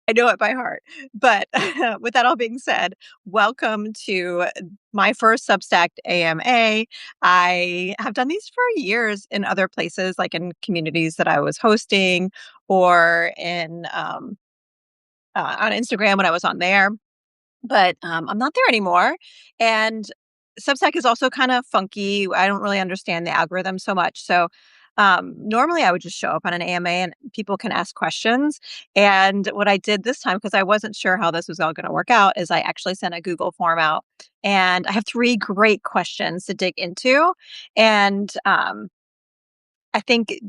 I know it by heart. But with that all being said, welcome to my first Substack AMA. I have done these for years in other places, like in communities that I was hosting or in on Instagram when I was on there. But I'm not there anymore. And Substack is also kind of funky. I don't really understand the algorithm so much. So normally I would just show up on an AMA and people can ask questions. And what I did this time, because I wasn't sure how this was all going to work out, is I actually sent a Google form out. And I have three great questions to dig into. And I think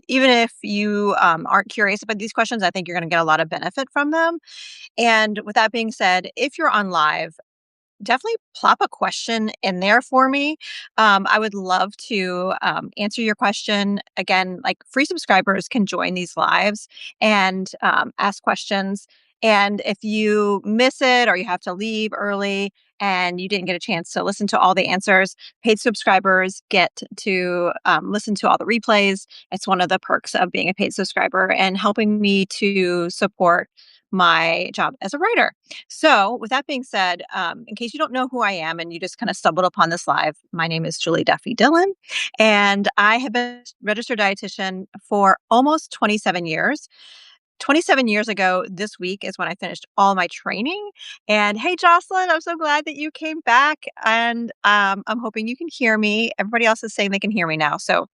even if you aren't curious about these questions, I think you're going to get a lot of benefit from them. And with that being said, if you're on live, definitely plop a question in there for me. I would love to answer your question. Again, like free subscribers can join these lives and ask questions. And if you miss it or you have to leave early and you didn't get a chance to listen to all the answers, paid subscribers get to listen to all the replays. It's one of the perks of being a paid subscriber and helping me to support my job as a writer. So, with that being said, in case you don't know who I am and you just kind of stumbled upon this live, my name is Julie Duffy Dillon, and I have been a registered dietitian for almost 27 years. 27 years ago this week is when I finished all my training. And hey, Jocelyn, I'm so glad that you came back. And I'm hoping you can hear me. Everybody else is saying they can hear me now. So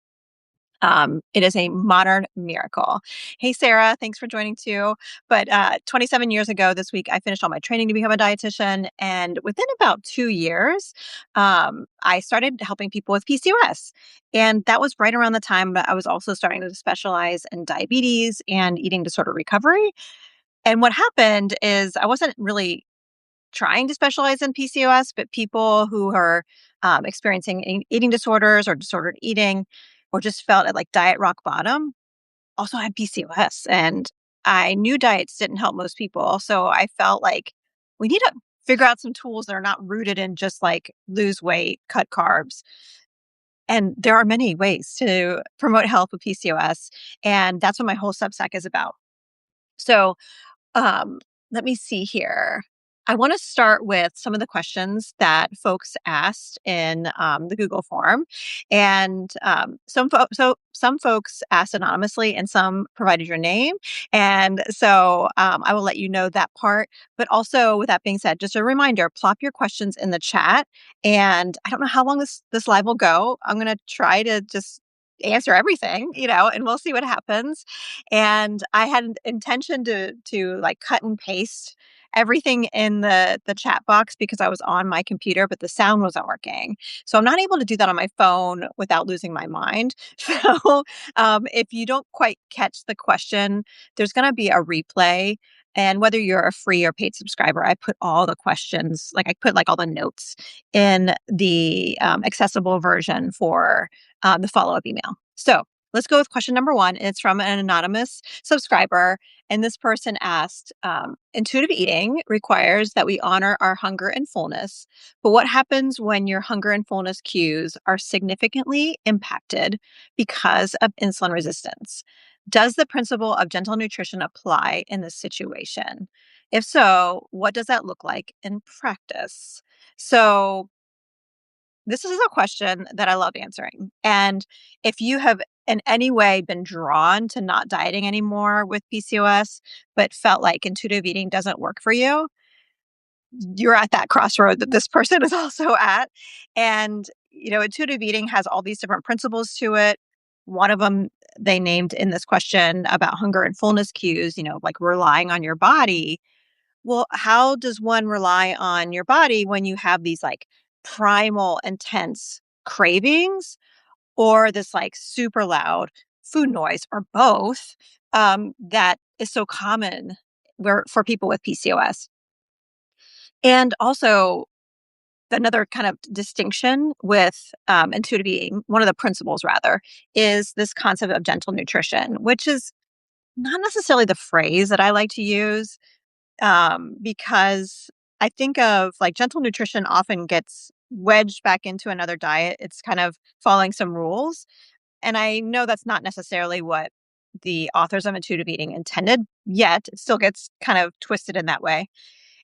it is a modern miracle. Hey, Sarah, thanks for joining too. But 27 years ago this week, I finished all my training to become a dietitian. And within about 2 years, I started helping people with PCOS. And that was right around the time that I was also starting to specialize in diabetes and eating disorder recovery. And what happened is I wasn't really trying to specialize in PCOS, but people who are experiencing eating disorders or disordered eating or just felt at like diet rock bottom also had PCOS. And I knew diets didn't help most people. So I felt like we need to figure out some tools that are not rooted in just like lose weight, cut carbs. And there are many ways to promote health with PCOS. And that's what my whole Substack is about. So um, let me see here. I want to start with some of the questions that folks asked in the Google form, and some folks asked anonymously, and some provided your name, and so I will let you know that part. But also, with that being said, just a reminder: plop your questions in the chat, and I don't know how long this live will go. I'm going to try to just answer everything, and we'll see what happens. And I had an intention to like cut and paste everything in the chat box because I was on my computer, but the sound wasn't working. So I'm not able to do that on my phone without losing my mind. So if you don't quite catch the question, there's going to be a replay. And whether you're a free or paid subscriber, I put all the questions, like I put like all the notes in the accessible version for the follow up email. So let's go with question number one. It's from an anonymous subscriber. And this person asked, intuitive eating requires that we honor our hunger and fullness. But what happens when your hunger and fullness cues are significantly impacted because of insulin resistance? Does the principle of gentle nutrition apply in this situation? If so, what does that look like in practice? So, this is a question that I love answering. And if you have in any way been drawn to not dieting anymore with PCOS, but felt like intuitive eating doesn't work for you, you're at that crossroad that this person is also at. And, intuitive eating has all these different principles to it. One of them they named in this question about hunger and fullness cues, like relying on your body. Well, how does one rely on your body when you have these like primal, intense cravings or this like super loud food noise or both that is so common for people with PCOS? And also, another kind of distinction with intuitive eating, one of the principles rather, is this concept of gentle nutrition, which is not necessarily the phrase that I like to use because I think of like gentle nutrition often gets wedged back into another diet. It's kind of following some rules. And I know that's not necessarily what the authors of Intuitive Eating intended, yet it still gets kind of twisted in that way.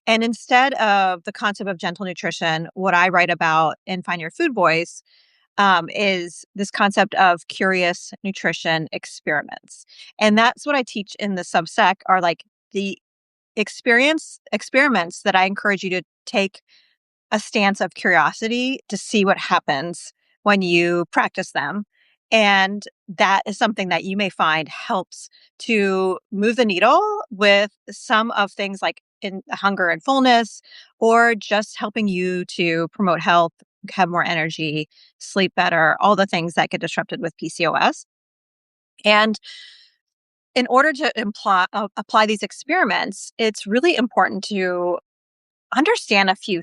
And instead of the concept of gentle nutrition, what I write about in Find Your Food Voice is this concept of curious nutrition experiments. And that's what I teach in the Substack are like the experiments that I encourage you to take a stance of curiosity to see what happens when you practice them. And that is something that you may find helps to move the needle with some of things like in hunger and fullness, or just helping you to promote health, have more energy, sleep better, all the things that get disrupted with PCOS. And in order to apply these experiments, it's really important to understand a few